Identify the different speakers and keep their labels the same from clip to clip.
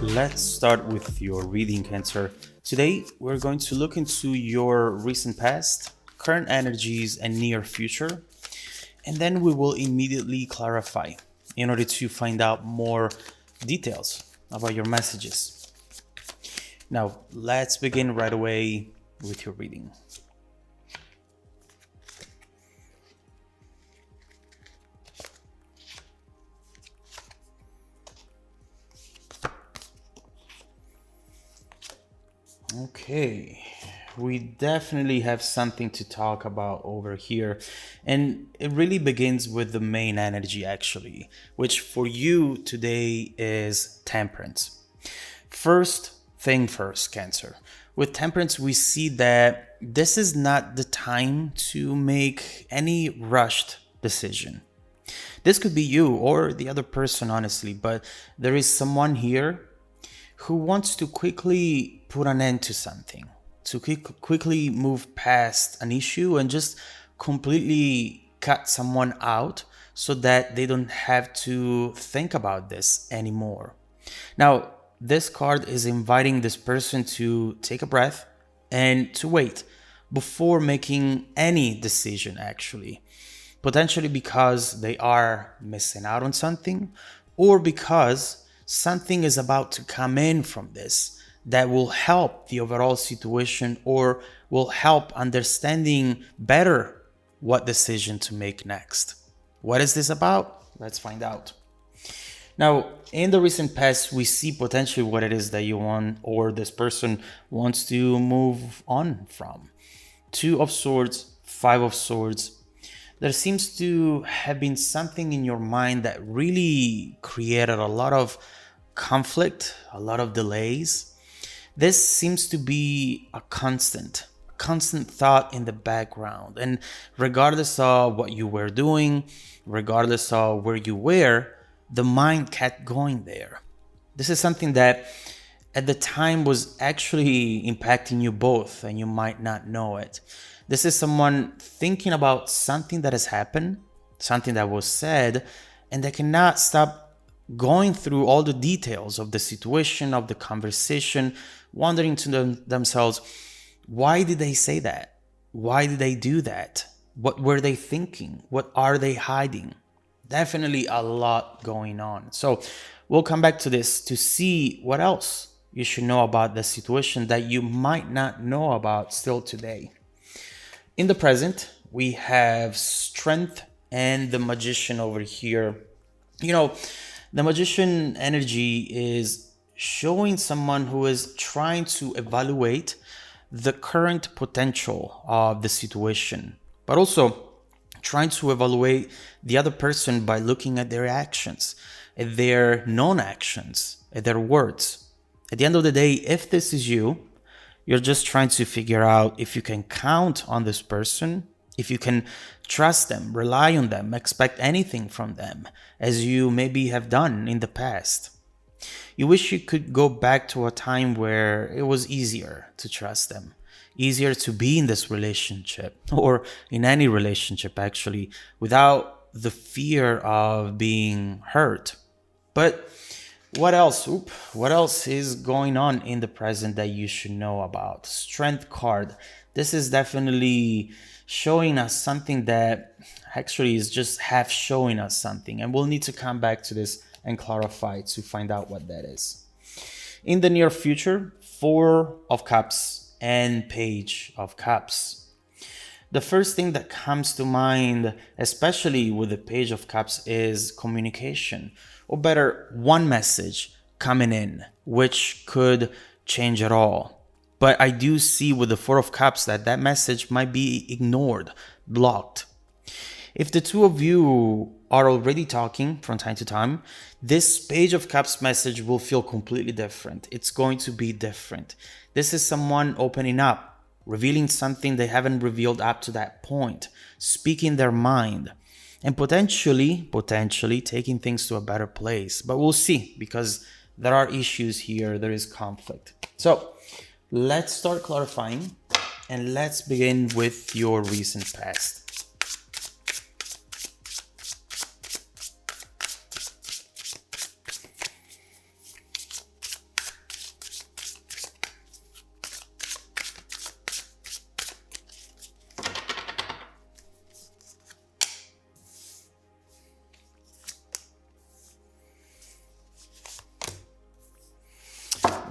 Speaker 1: Let's start with your reading, Cancer. Today, we're going to look into your recent past, current energies, and near future, and then we will immediately clarify in order to find out more details about your messages. Now, let's begin right away with your reading. Okay, we definitely have something to talk about over here. And it really begins with the main energy, actually, which for you today is temperance. First thing first, Cancer. With temperance, we see that this is not the time to make any rushed decision. This could be you or the other person, honestly, but there is someone here who wants to quickly put an end to something, to quickly move past an issue and just completely cut someone out so that they don't have to think about this anymore. Now, this card is inviting this person to take a breath and to wait before making any decision, actually. Potentially because they are missing out on something, or because something is about to come in from this that will help the overall situation or will help understanding better what decision to make next. What is this about? Let's find out. Now, in the recent past, we see potentially what it is that you want or this person wants to move on from. Two of Swords, Five of Swords. There seems to have been something in your mind that really created a lot of conflict, a lot of delays. This seems to be a constant thought in the background. And regardless of what you were doing, regardless of where you were, the mind kept going there. This is something that at the time was actually impacting you both, and you might not know it. This is someone thinking about something that has happened, something that was said, and they cannot stop going through all the details of the situation, of the conversation, wondering to themselves, why did they say that? Why did they do that? What were they thinking? What are they hiding? Definitely a lot going on. So we'll come back to this to see what else you should know about the situation that you might not know about still today. In the present, we have Strength and the Magician over here. You know, the Magician energy is showing someone who is trying to evaluate the current potential of the situation, but also trying to evaluate the other person by looking at their actions, at their non-actions, at their words. At the end of the day, if this is you, you're just trying to figure out if you can count on this person, if you can trust them, rely on them, expect anything from them, as you maybe have done in the past. You wish you could go back to a time where it was easier to trust them, easier to be in this relationship, or in any relationship actually, without the fear of being hurt. But what else? What else is going on in the present that you should know about? Strength card. This is definitely showing us something that actually is just half showing us something. And we'll need to come back to this and clarify to find out what that is. In the near future, Four of Cups and Page of Cups. The first thing that comes to mind, especially with the Page of Cups, is communication. Or better, one message coming in, which could change it all. But I do see with the Four of Cups that that message might be ignored, blocked. If the two of you are already talking from time to time, this Page of Cups message will feel completely different. It's going to be different. This is someone opening up, revealing something they haven't revealed up to that point, speaking their mind, and potentially taking things to a better place. But we'll see, because there are issues here, there is conflict. So let's start clarifying, and let's begin with your recent past.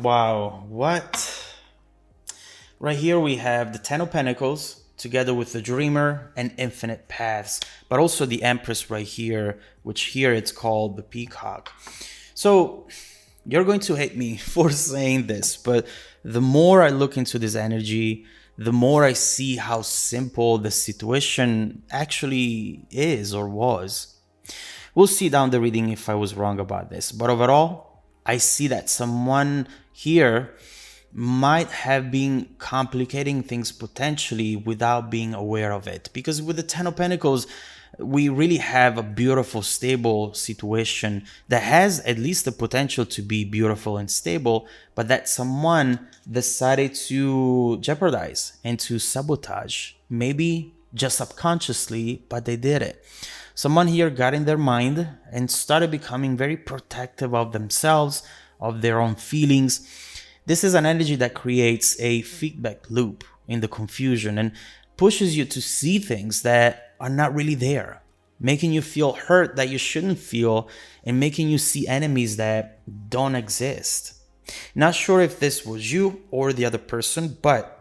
Speaker 1: Wow, what? Right here we have the Ten of Pentacles together with the Dreamer and Infinite Paths, but also the Empress right here, which here it's called the Peacock. So you're going to hate me for saying this, but the more I look into this energy, the more I see how simple the situation actually is or was. We'll see down the reading if I was wrong about this, but overall, I see that someone here might have been complicating things potentially without being aware of it. Because with the Ten of Pentacles, we really have a beautiful, stable situation that has at least the potential to be beautiful and stable, but that someone decided to jeopardize and to sabotage, maybe just subconsciously, but they did it. Someone here got in their mind and started becoming very protective of themselves, of their own feelings. This is an energy that creates a feedback loop in the confusion and pushes you to see things that are not really there, making you feel hurt that you shouldn't feel and making you see enemies that don't exist. Not sure if this was you or the other person, but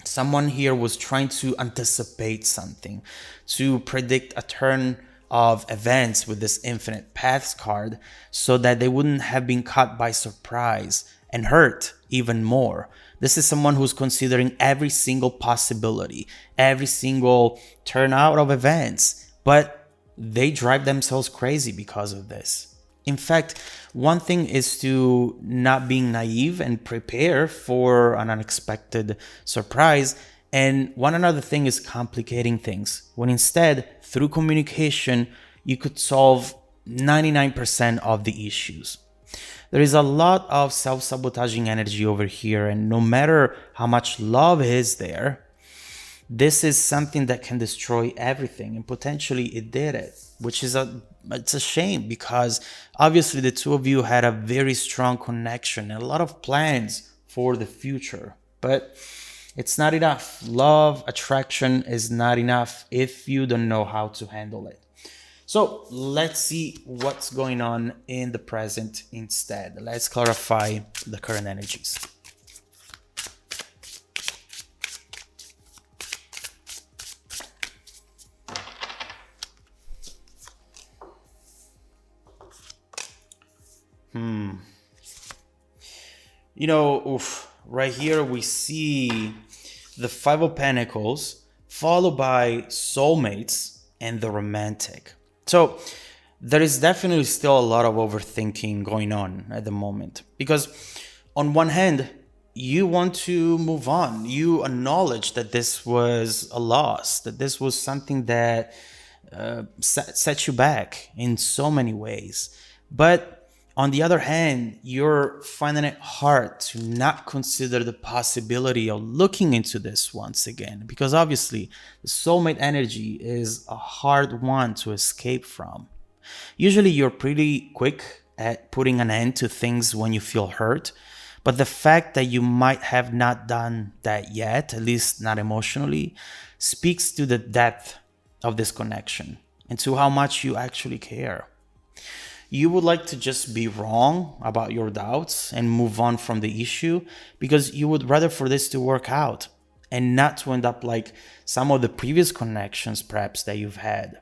Speaker 1: someone here was trying to anticipate something, to predict a turn of events with this Infinite Paths card so that they wouldn't have been caught by surprise and hurt even more. This is someone who's considering every single possibility, every single turnout of events, but they drive themselves crazy because of this. In fact, one thing is to not being naive and prepare for an unexpected surprise, and one another thing is complicating things, when instead, through communication, you could solve 99% of the issues. There is a lot of self-sabotaging energy over here, and no matter how much love is there, this is something that can destroy everything, and potentially it did it, which is it's a shame because obviously the two of you had a very strong connection and a lot of plans for the future, but it's not enough. Love, attraction is not enough if you don't know how to handle it. So let's see what's going on in the present instead. Let's clarify the current energies. Right here we see the Five of Pentacles followed by soulmates and the romantic. So there is definitely still a lot of overthinking going on at the moment because on one hand, you want to move on. You acknowledge that this was a loss, that this was something that set you back in so many ways. But on the other hand, you're finding it hard to not consider the possibility of looking into this once again, because obviously the soulmate energy is a hard one to escape from. Usually you're pretty quick at putting an end to things when you feel hurt, but the fact that you might have not done that yet, at least not emotionally, speaks to the depth of this connection and to how much you actually care. You would like to just be wrong about your doubts and move on from the issue because you would rather for this to work out and not to end up like some of the previous connections perhaps that you've had.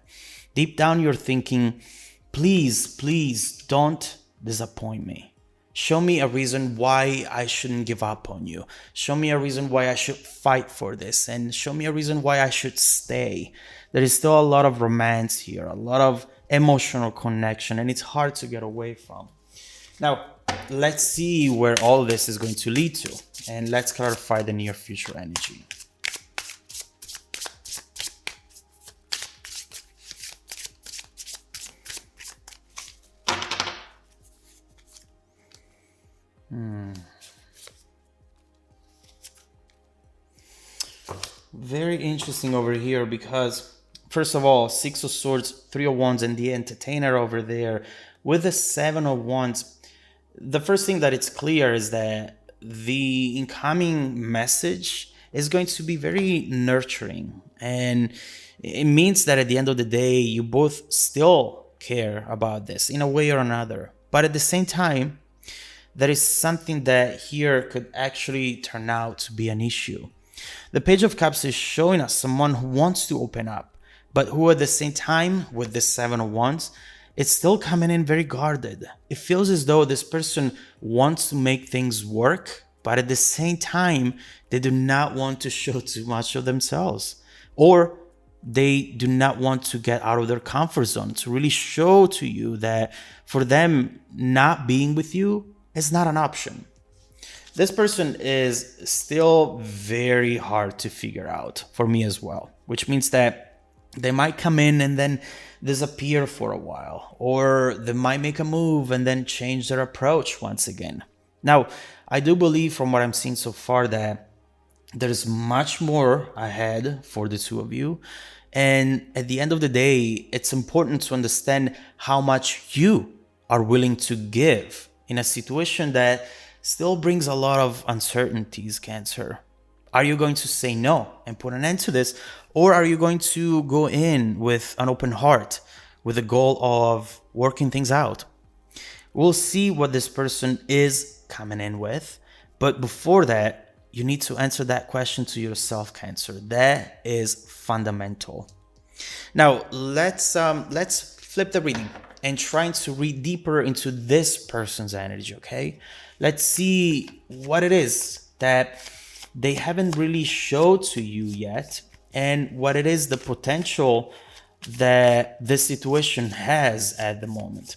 Speaker 1: Deep down you're thinking, please don't disappoint me. Show me a reason why I shouldn't give up on you. Show me a reason why I should fight for this, and show me a reason why I should stay. There is still a lot of romance here, a lot of emotional connection, and it's hard to get away from. Now, let's see where all this is going to lead to, and let's clarify the near future energy. Very interesting over here because first of all, Six of Swords, Three of Wands, and the Entertainer over there with the Seven of Wands. The first thing that it's clear is that the incoming message is going to be very nurturing, and it means that at the end of the day, you both still care about this in a way or another. But at the same time, there is something that here could actually turn out to be an issue. The Page of Cups is showing us someone who wants to open up, but who at the same time, with the Seven of Wands, it's still coming in very guarded. It feels as though this person wants to make things work, but at the same time, they do not want to show too much of themselves. Or they do not want to get out of their comfort zone to really show to you that for them, not being with you is not an option. This person is still very hard to figure out for me as well, which means that they might come in and then disappear for a while, or they might make a move and then change their approach once again. Now, I do believe from what I'm seeing so far that there's much more ahead for the two of you. And at the end of the day, it's important to understand how much you are willing to give in a situation that still brings a lot of uncertainties, Cancer. Are you going to say no and put an end to this? Or are you going to go in with an open heart, with the goal of working things out? We'll see what this person is coming in with. But before that, you need to answer that question to yourself, Cancer. That is fundamental. Now, let's flip the reading and trying to read deeper into this person's energy, okay? Let's see what it is that they haven't really showed to you yet, and what it is the potential that this situation has at the moment.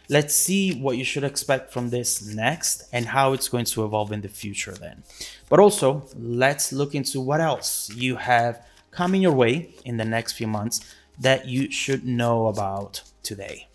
Speaker 1: Let's see what you should expect from this next and how it's going to evolve in the future then. But also, let's look into what else you have coming your way in the next few months that you should know about today.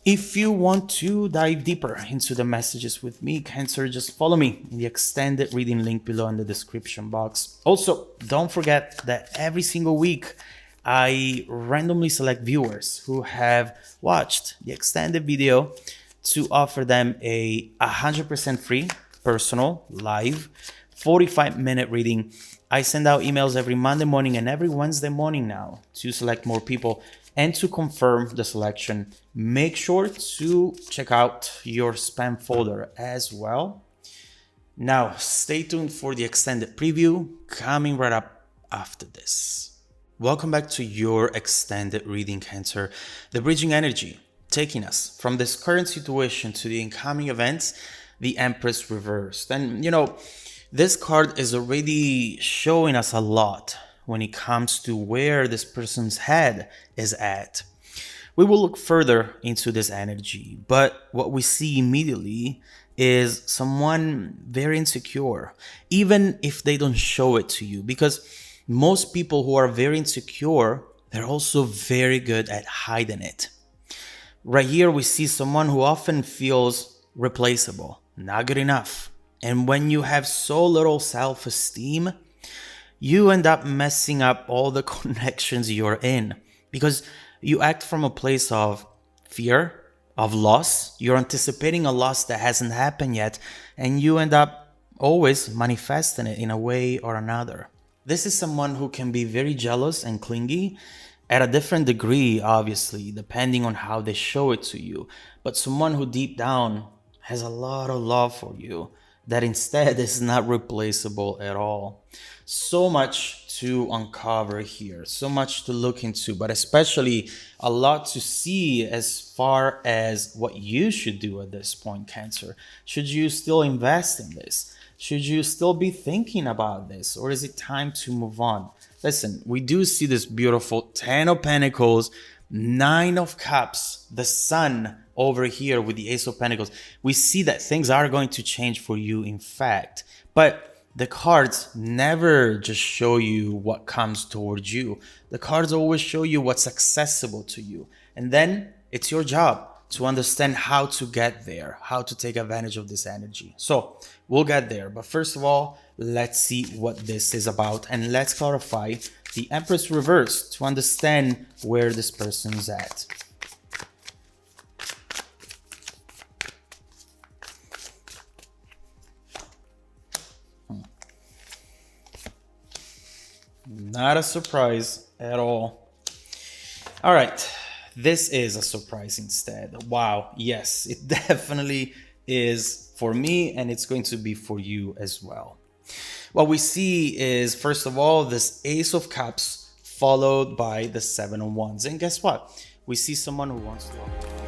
Speaker 1: If you want to dive deeper into the messages with me, Cancer, just follow me in the extended reading link below in the description box. Also, don't forget that every single week, I randomly select viewers who have watched the extended video to offer them a 100% free, personal, live, 45-minute reading. I send out emails every Monday morning and every Wednesday morning now to select more people. And to confirm the selection, make sure to check out your spam folder as well. Now, stay tuned for the extended preview coming right up after this. Welcome back to your extended reading, Cancer. The bridging energy taking us from this current situation to the incoming events, the Empress reversed. And this card is already showing us a lot when it comes to where this person's head is at. We will look further into this energy, but what we see immediately is someone very insecure, even if they don't show it to you, because most people who are very insecure, they're also very good at hiding it. Right here, we see someone who often feels replaceable, not good enough. And when you have so little self-esteem, you end up messing up all the connections you're in because you act from a place of fear, of loss. You're anticipating a loss that hasn't happened yet, and you end up always manifesting it in a way or another. This is someone who can be very jealous and clingy at a different degree, obviously, depending on how they show it to you. But someone who deep down has a lot of love for you that instead is not replaceable at all. So much to uncover here, so much to look into, but especially a lot to see as far as what you should do at this point, Cancer. Should you still invest in this? Should you still be thinking about this? Or is it time to move on? Listen, we do see this beautiful 10 of Pentacles, 9 of Cups, the Sun over here with the Ace of Pentacles. We see that things are going to change for you, in fact. But the cards never just show you what comes towards you. The cards always show you what's accessible to you. And then it's your job to understand how to get there, how to take advantage of this energy. So we'll get there. But first of all, let's see what this is about. And let's clarify the Empress reverse to understand where this person's at. Not a surprise at all. All right, this is a surprise instead. Wow, yes, it definitely is for me, and it's going to be for you as well. What we see is, first of all, this Ace of Cups followed by the Seven of Wands. And guess what? We see someone who wants love.